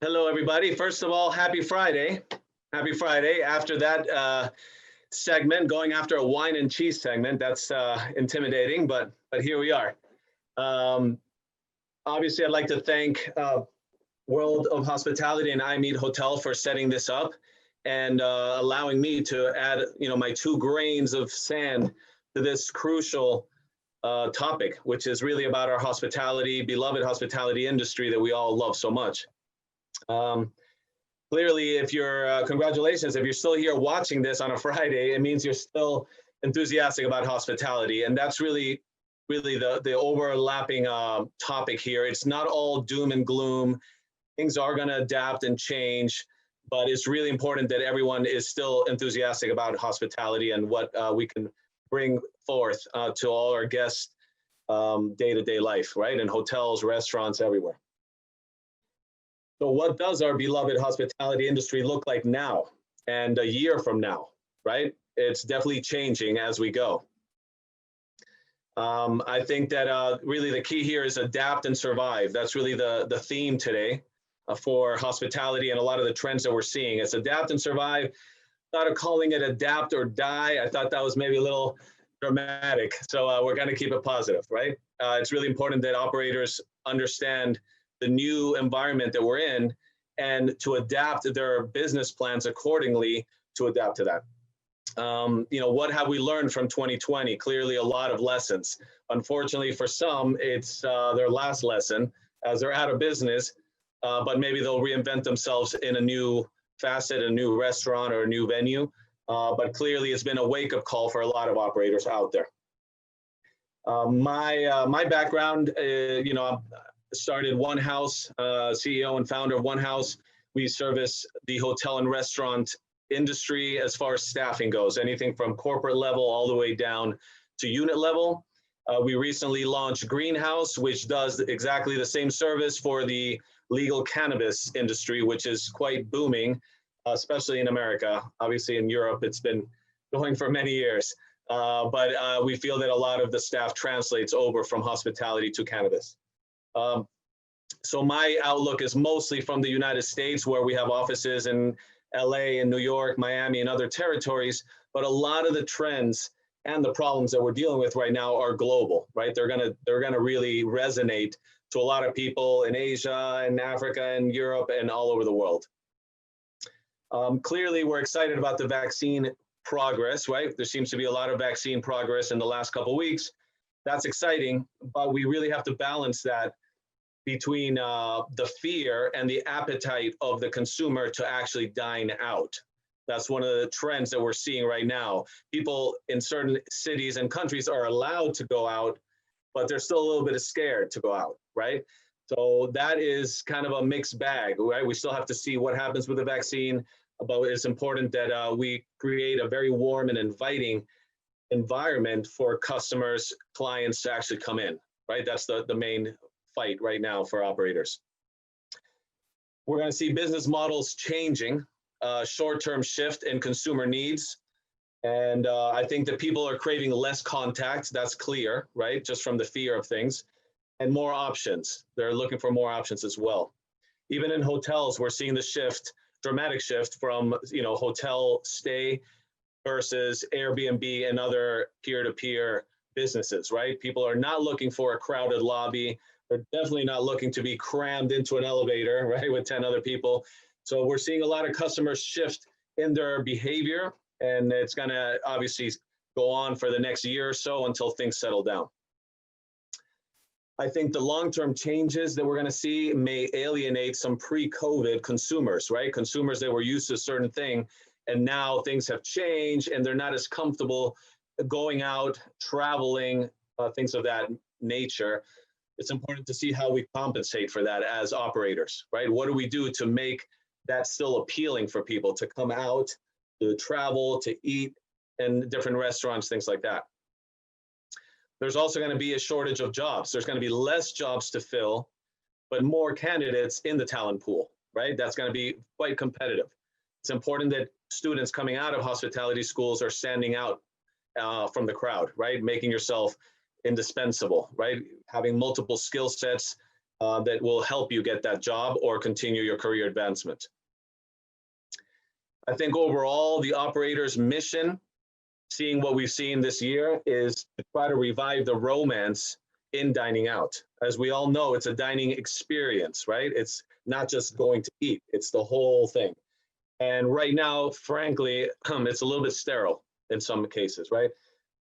Hello, everybody. First of all, happy Friday. Happy Friday. After that segment, going after a wine and cheese segment, that's intimidating, but here we are. Um, Obviously, I'd like to thank World of Hospitality and I Meet Hotel for setting this up and allowing me to add, my 2 grains of sand to this crucial topic, which is really about our hospitality, beloved hospitality industry that we all love so much. Clearly, if you're, congratulations, if you're still here watching this on a Friday, it means you're still enthusiastic about hospitality. And that's really the overlapping topic here. It's not all doom and gloom. Things are going to adapt and change, but it's really important that everyone is still enthusiastic about hospitality and what we can bring forth to all our guests day-to-day life, right? In hotels, restaurants, everywhere. So what does our beloved hospitality industry look like now and a year from now, right? It's definitely changing as we go. I think that really the key here is adapt and survive. That's really the theme today for hospitality and a lot of the trends that we're seeing. It's adapt and survive. Thought of calling it adapt or die. I thought that was maybe a little dramatic. So we're going to keep it positive, right? It's really important that operators understand the new environment that we're in and to adapt their business plans accordingly to adapt to that. What have we learned from 2020? Clearly a lot of lessons. Unfortunately for some, it's their last lesson as they're out of business, but maybe they'll reinvent themselves in a new facet, a new restaurant or a new venue. But clearly it's been a wake-up call for a lot of operators out there. My background, started One Haus, CEO and founder of One Haus. We service the hotel and restaurant industry as far as staffing goes, anything from corporate level all the way down to unit level. We recently launched Greenhouse, which does exactly the same service for the legal cannabis industry, which is quite booming, especially in America. Obviously in Europe, it's been going for many years, but we feel that a lot of the staff translates over from hospitality to cannabis. So my outlook is mostly from the United States, where we have offices in LA and New York, Miami, and other territories. But a lot of the trends and the problems that we're dealing with right now are global, right? They're gonna really resonate to a lot of people in Asia and Africa and Europe and all over the world. Clearly, we're excited about the vaccine progress, right? There seems to be a lot of vaccine progress in the last couple of weeks. That's exciting, but we really have to balance that between the fear and the appetite of the consumer to actually dine out. That's one of the trends that we're seeing right now. People in certain cities and countries are allowed to go out, but they're still a little bit scared to go out, right? So that is kind of a mixed bag, right? We still have to see what happens with the vaccine, but it's important that we create a very warm and inviting environment for customers, clients to actually come in, right? That's the main fight right now for operators. We're going to see business models changing, short-term shift in consumer needs. And I think that people are craving less contact. That's clear, right? Just from the fear of things, and more options. They're looking for more options as well. Even in hotels, we're seeing the shift, dramatic shift from, hotel stay versus Airbnb and other peer-to-peer businesses, right? People are not looking for a crowded lobby. They're definitely not looking to be crammed into an elevator, right, with 10 other people. So we're seeing a lot of customers shift in their behavior, and it's going to obviously go on for the next year or so until things settle down. I think the long-term changes that we're going to see may alienate some pre-COVID consumers, right? Consumers that were used to a certain thing, and now things have changed and they're not as comfortable going out, traveling, things of that nature. It's important to see how we compensate for that as operators, right? What do we do to make that still appealing for people to come out, to travel, to eat in different restaurants, things like that. There's also going to be a shortage of jobs. There's going to be less jobs to fill, but more candidates in the talent pool, right? That's going to be quite competitive. It's important that students coming out of hospitality schools are standing out from the crowd, right? Making yourself indispensable, right? Having multiple skill sets that will help you get that job or continue your career advancement. I think overall, the operator's mission, seeing what we've seen this year, is to try to revive the romance in dining out. As we all know, it's a dining experience, right? It's not just going to eat, it's the whole thing. And right now, frankly, it's a little bit sterile in some cases, right?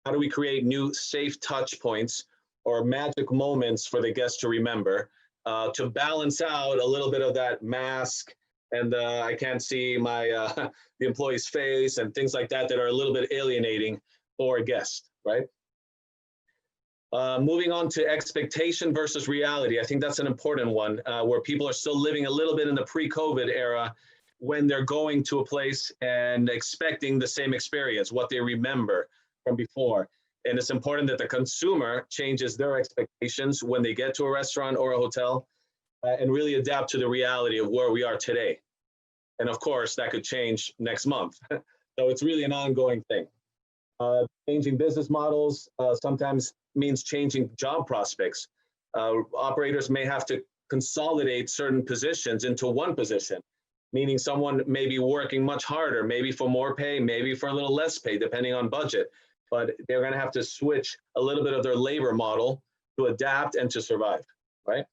How do we create new safe touch points or magic moments for the guests to remember to balance out a little bit of that mask and I can't see my the employee's face and things like that that are a little bit alienating for a guest, right? Moving on to expectation versus reality. I think that's an important one where people are still living a little bit in the pre-COVID era when they're going to a place and expecting the same experience, what they remember from before. And it's important that the consumer changes their expectations when they get to a restaurant or a hotel and really adapt to the reality of where we are today. And of course, that could change next month. So it's really an ongoing thing. Changing business models sometimes means changing job prospects. Operators may have to consolidate certain positions into one position, meaning someone may be working much harder, maybe for more pay, maybe for a little less pay, depending on budget. But they're going to have to switch a little bit of their labor model to adapt and to survive, right?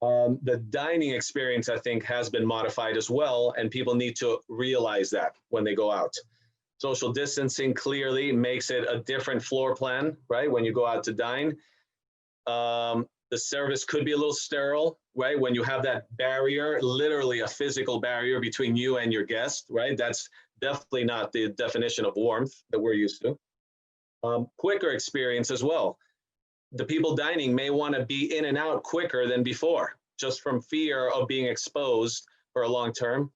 The dining experience, I think, has been modified as well, and people need to realize that when they go out. Social distancing clearly makes it a different floor plan, right? When you go out to dine, the service could be a little sterile, right? When you have that barrier, literally a physical barrier between you and your guest, right? That's definitely not the definition of warmth that we're used to. Quicker experience as well. The people dining may want to be in and out quicker than before, just from fear of being exposed for a long term.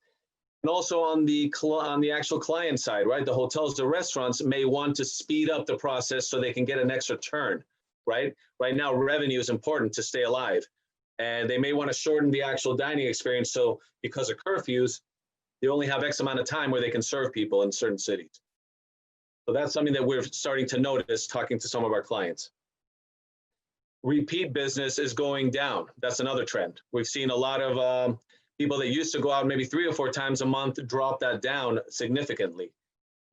And also on the actual client side, right? The hotels, the restaurants may want to speed up the process so they can get an extra turn, right? Right now, revenue is important to stay alive. And they may want to shorten the actual dining experience. So because of curfews, they only have X amount of time where they can serve people in certain cities. So that's something that we're starting to notice talking to some of our clients. Repeat business is going down. That's another trend. We've seen a lot of people that used to go out maybe 3 or 4 times a month drop that down significantly.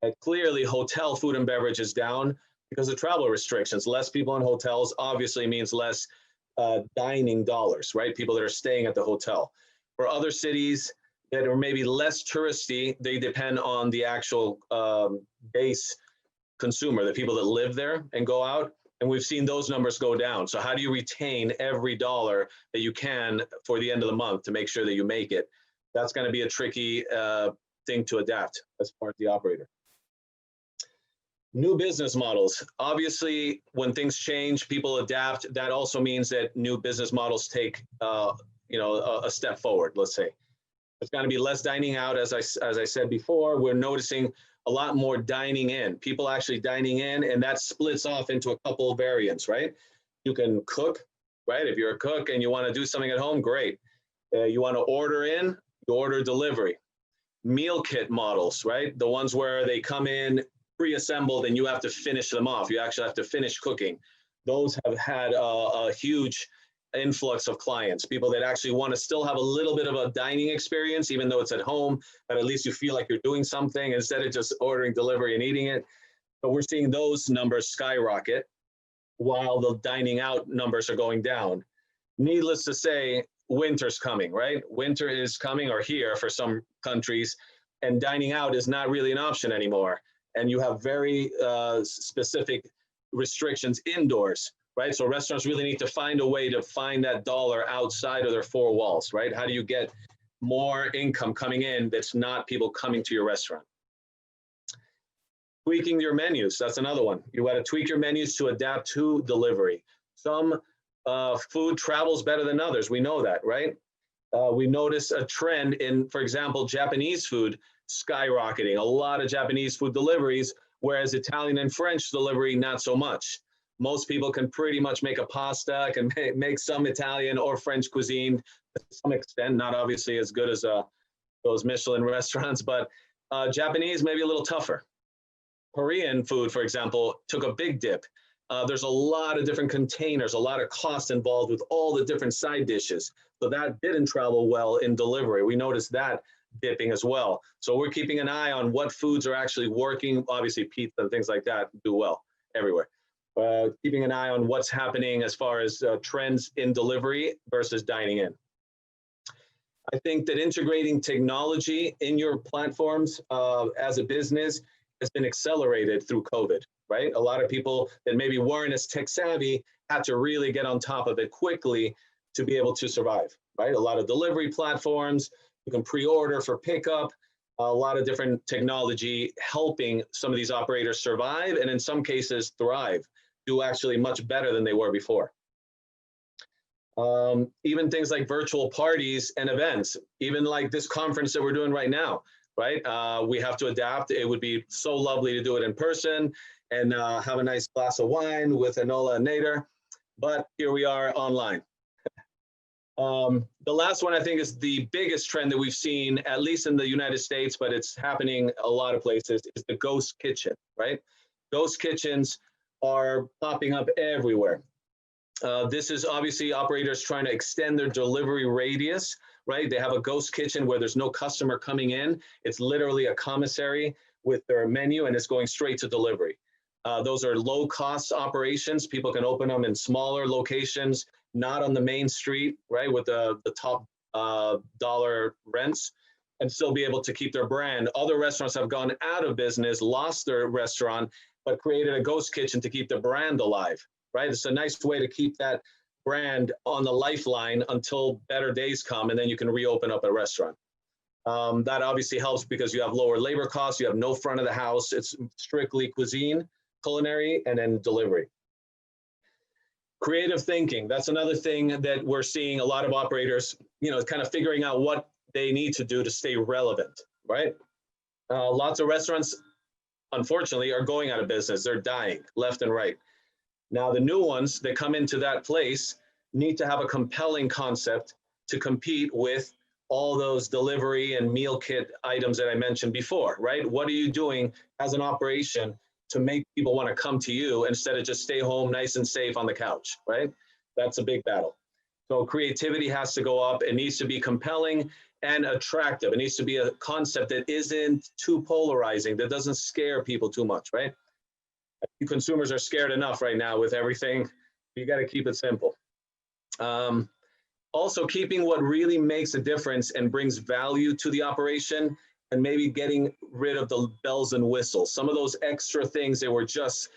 And clearly, hotel food and beverage is down because of travel restrictions. Less people in hotels obviously means less dining dollars, right? People that are staying at the hotel. For other cities that are maybe less touristy, they depend on the actual base consumer, the people that live there and go out. And we've seen those numbers go down. So how do you retain every dollar that you can for the end of the month to make sure that you make it? That's going to be a tricky thing to adapt as far as the operator. New business models. Obviously, when things change, people adapt. That also means that new business models take a step forward, let's say. There's going to be less dining out, as I said before. We're noticing a lot more dining in, people actually dining in, and that splits off into a couple of variants, right? You can cook, right? If you're a cook and you want to do something at home, great. You want to order in, you order delivery. Meal kit models, right? The ones where they come in pre-assembled and you have to finish them off. You actually have to finish cooking. Those have had a huge influx of clients, people that actually want to still have a little bit of a dining experience, even though it's at home, but at least you feel like you're doing something instead of just ordering delivery and eating it. But we're seeing those numbers skyrocket while the dining out numbers are going down. Needless to say, winter's coming, right? Winter is coming, or here for some countries, and dining out is not really an option anymore. And you have very specific restrictions indoors. Right? So restaurants really need to find a way to find that dollar outside of their 4 walls, right? How do you get more income coming in that's not people coming to your restaurant? Tweaking your menus, that's another one. You got to tweak your menus to adapt to delivery. Some food travels better than others. We know that, right? We notice a trend in, for example, Japanese food skyrocketing. A lot of Japanese food deliveries, whereas Italian and French delivery, not so much. Most people can pretty much make a pasta, can make some Italian or French cuisine to some extent, not obviously as good as those Michelin restaurants, but Japanese maybe a little tougher. Korean food, for example, took a big dip. There's a lot of different containers, a lot of cost involved with all the different side dishes. So that didn't travel well in delivery. We noticed that dipping as well. So we're keeping an eye on what foods are actually working. Obviously, pizza and things like that do well everywhere. Keeping an eye on what's happening as far as trends in delivery versus dining in. I think that integrating technology in your platforms as a business has been accelerated through COVID, right? A lot of people that maybe weren't as tech savvy had to really get on top of it quickly to be able to survive, right? A lot of delivery platforms, you can pre-order for pickup, a lot of different technology helping some of these operators survive and in some cases thrive, do actually much better than they were before. Even things like virtual parties and events, even like this conference that we're doing right now, right? We have to adapt. It would be so lovely to do it in person and have a nice glass of wine with Enola and Nader, but here we are online. The last one I think is the biggest trend that we've seen, at least in the United States, but it's happening a lot of places, is the ghost kitchen, right? Ghost kitchens are popping up everywhere. This is obviously operators trying to extend their delivery radius, right? They have a ghost kitchen where there's no customer coming in. It's literally a commissary with their menu and it's going straight to delivery. Those are low cost operations. People can open them in smaller locations, not on the main street, right? With the top dollar rents and still be able to keep their brand. Other restaurants have gone out of business, lost their restaurant, but created a ghost kitchen to keep the brand alive. Right? It's a nice way to keep that brand on the lifeline until better days come, and then you can reopen up a restaurant. That obviously helps because you have lower labor costs, you have no front of the house, it's strictly cuisine, culinary, and then delivery. Creative thinking, that's another thing that we're seeing a lot of operators, kind of figuring out what they need to do to stay relevant, right? Lots of restaurants, unfortunately, are going out of business. They're dying left and right. Now, the new ones that come into that place need to have a compelling concept to compete with all those delivery and meal kit items that I mentioned before, right? What are you doing as an operation to make people want to come to you instead of just stay home nice and safe on the couch, right? That's a big battle. So creativity has to go up. It needs to be compelling and attractive. It needs to be a concept that isn't too polarizing, that doesn't scare people too much, right? Consumers are scared enough right now with everything. You got to keep it simple. Also, keeping what really makes a difference and brings value to the operation and maybe getting rid of the bells and whistles. Some of those extra things that were just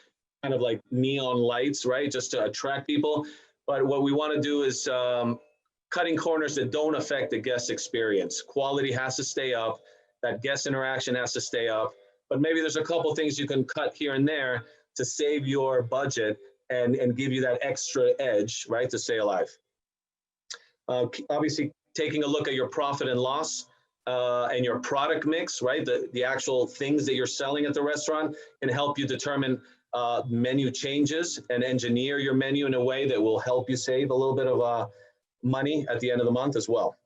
kind of like neon lights, right? Just to attract people. But what we want to do is cutting corners that don't affect the guest experience. Quality has to stay up. That guest interaction has to stay up. But maybe there's a couple things you can cut here and there to save your budget and give you that extra edge, right, to stay alive. Obviously, taking a look at your profit and loss and your product mix, right, the actual things that you're selling at the restaurant can help you determine menu changes and engineer your menu in a way that will help you save a little bit of money at the end of the month as well.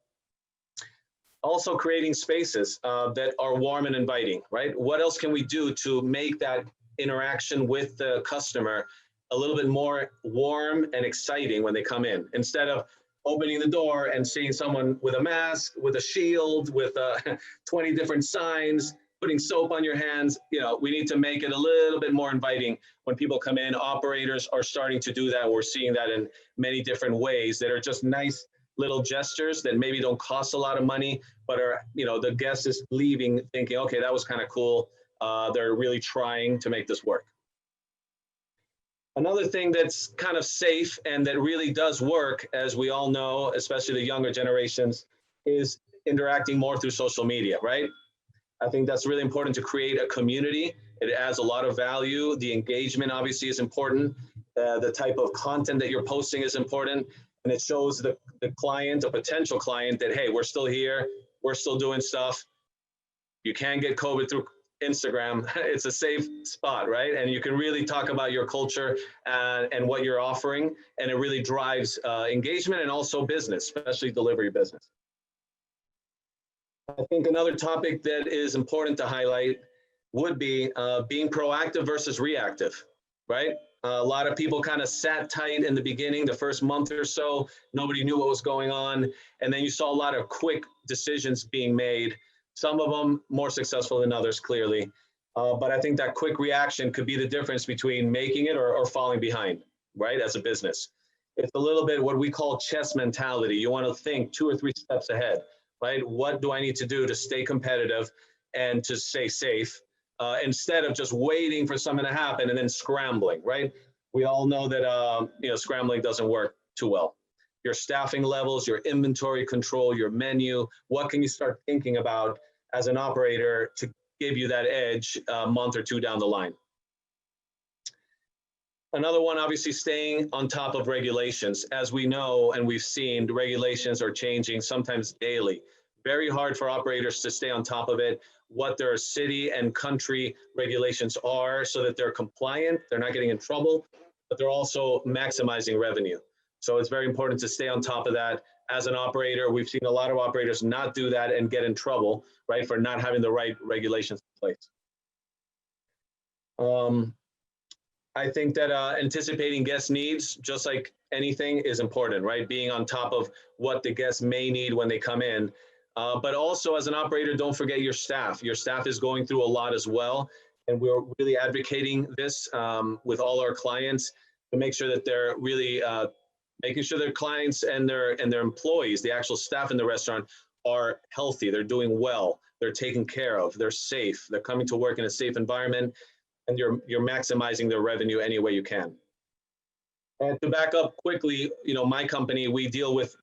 Also creating spaces that are warm and inviting, right? What else can we do to make that interaction with the customer a little bit more warm and exciting when they come in, instead of opening the door and seeing someone with a mask, with a shield, with 20 different signs, putting soap on your hands. We need to make it a little bit more inviting when people come in. Operators are starting to do that. We're seeing that in many different ways that are just nice little gestures that maybe don't cost a lot of money, but are, the guest is leaving thinking, okay, that was kind of cool. They're really trying to make this work. Another thing that's kind of safe and that really does work, as we all know, especially the younger generations, is interacting more through social media, right? I think that's really important to create a community. It adds a lot of value. The engagement obviously is important. The type of content that you're posting is important. And it shows the client, a potential client, that, hey, we're still here. We're still doing stuff. You can get COVID through Instagram. It's a safe spot, right? And you can really talk about your culture and what you're offering. And it really drives engagement and also business, especially delivery business. I think another topic that is important to highlight would be being proactive versus reactive, right? A lot of people kind of sat tight in the beginning, the first month or so. Nobody knew what was going on. And then you saw a lot of quick decisions being made, some of them more successful than others, clearly. But I think that quick reaction could be the difference between making it or falling behind, right, as a business. It's a little bit what we call chess mentality. You want to think 2 or 3 steps ahead, right? What do I need to do to stay competitive and to stay safe? Instead of just waiting for something to happen and then scrambling, right? We all know that scrambling doesn't work too well. Your staffing levels, your inventory control, your menu, what can you start thinking about as an operator to give you that edge a month or two down the line? Another one, obviously, staying on top of regulations. As we know and we've seen, the regulations are changing sometimes daily. Very hard for operators to stay on top of it, what their city and country regulations are so that they're compliant, they're not getting in trouble, but they're also maximizing revenue. So it's very important to stay on top of that. As an operator, we've seen a lot of operators not do that and get in trouble, right, for not having the right regulations in place. I think that anticipating guest needs, just like anything, is important, right? Being on top of what the guests may need when they come in. But also, as an operator, don't forget your staff. Your staff is going through a lot as well. And we're really advocating this with all our clients to make sure that they're really making sure their clients and their employees, the actual staff in the restaurant, are healthy. They're doing well. They're taken care of. They're safe. They're coming to work in a safe environment. And you're maximizing their revenue any way you can. And to back up quickly, my company, we deal with,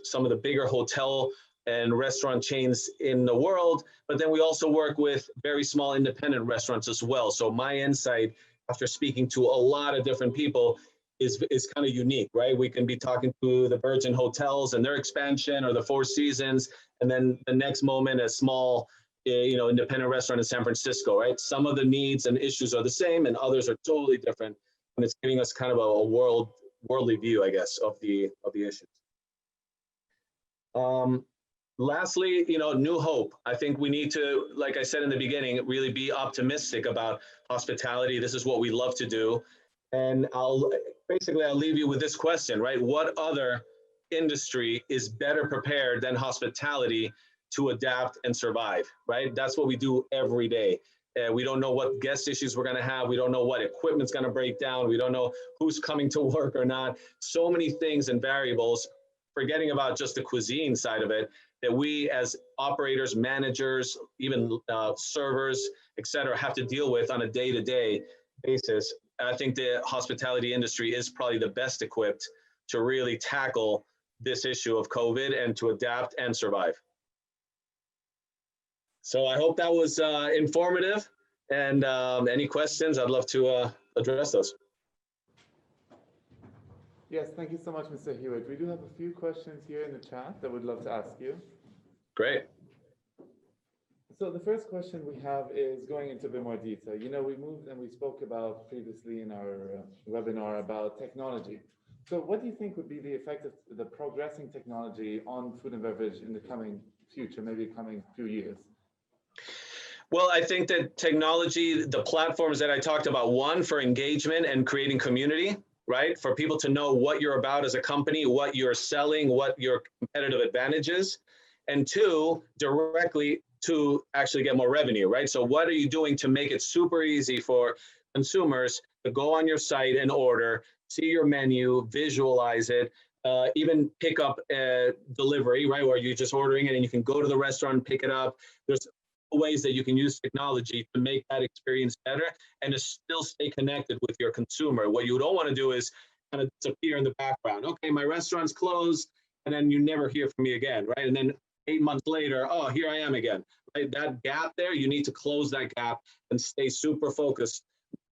some of the bigger hotel and restaurant chains in the world, but then we also work with very small independent restaurants as well. So my insight, after speaking to a lot of different people, is kind of unique, right? We can be talking to the Virgin Hotels and their expansion, or the Four Seasons, and then the next moment a small independent restaurant in San Francisco, right? Some of the needs and issues are the same, and others are totally different. And it's giving us kind of a worldly view, I guess, of the issues. Lastly, new hope. I think we need to, like I said in the beginning, really be optimistic about hospitality. This is what we love to do. And I'll leave you with this question, right? What other industry is better prepared than hospitality to adapt and survive, right? That's what we do every day. We don't know what guest issues we're going to have. We don't know what equipment's going to break down. We don't know who's coming to work or not. So many things and variables, forgetting about just the cuisine side of it, that we as operators, managers, even servers, et cetera, have to deal with on a day-to-day basis. I think the hospitality industry is probably the best equipped to really tackle this issue of COVID and to adapt and survive. So I hope that was informative, and any questions, I'd love to address those. Yes, thank you so much, Mr. Hewitt. We do have a few questions here in the chat that we'd love to ask you. Great. So the first question we have is going into a bit more detail. We moved and we spoke about previously in our webinar about technology. So what do you think would be the effect of the progressing technology on food and beverage in the coming future, maybe coming few years? Well, I think that technology, the platforms that I talked about, one, for engagement and creating community, right? For people to know what you're about as a company, what you're selling, what your competitive advantage is. And two, directly to actually get more revenue, right? So what are you doing to make it super easy for consumers to go on your site and order, see your menu, visualize it, even pick up delivery, right? Where you're just ordering it and you can go to the restaurant and pick it up. There's ways that you can use technology to make that experience better and to still stay connected with your consumer. What you don't want to do is kind of disappear in the background. Okay, my restaurant's closed, and then you never hear from me again, right? And then 8 months later, oh, here I am again, right? That gap there, you need to close that gap and stay super focused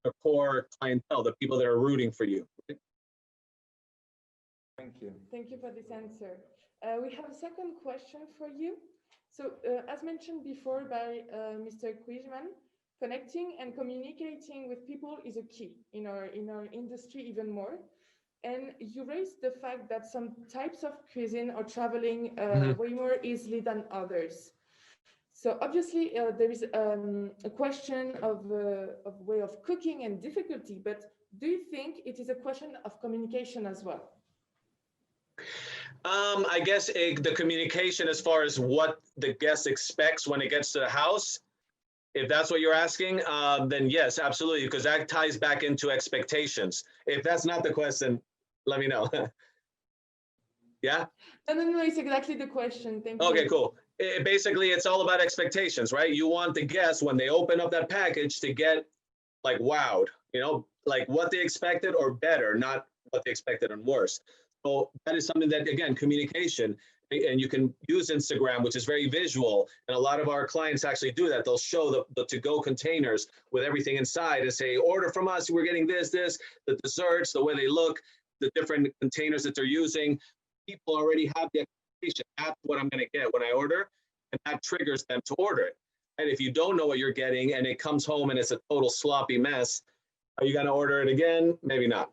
on the core clientele, the people that are rooting for you. Right? Thank you. Thank you for this answer. We have a second question for you. So as mentioned before by Mr. Quijman, connecting and communicating with people is a key in our industry even more. And you raised the fact that some types of cuisine are traveling way more easily than others. So obviously there is a question of way of cooking and difficulty, but do you think it is a question of communication as well? I guess the communication as far as what the guest expects when it gets to the house, if that's what you're asking, then yes, absolutely, because that ties back into expectations. If that's not the question, let me know. Yeah? No, it's exactly the question. Thank you. Okay, cool. Basically, it's all about expectations, right? You want the guests, when they open up that package, to get like wowed, like what they expected or better, not what they expected and worse. So that is something that, again, communication, and you can use Instagram, which is very visual. And a lot of our clients actually do that. They'll show the to-go containers with everything inside and say, order from us, we're getting this, the desserts, the way they look, the different containers that they're using. People already have the expectation. That's what I'm going to get when I order. And that triggers them to order it. And if you don't know what you're getting and it comes home and it's a total sloppy mess, are you going to order it again? Maybe not.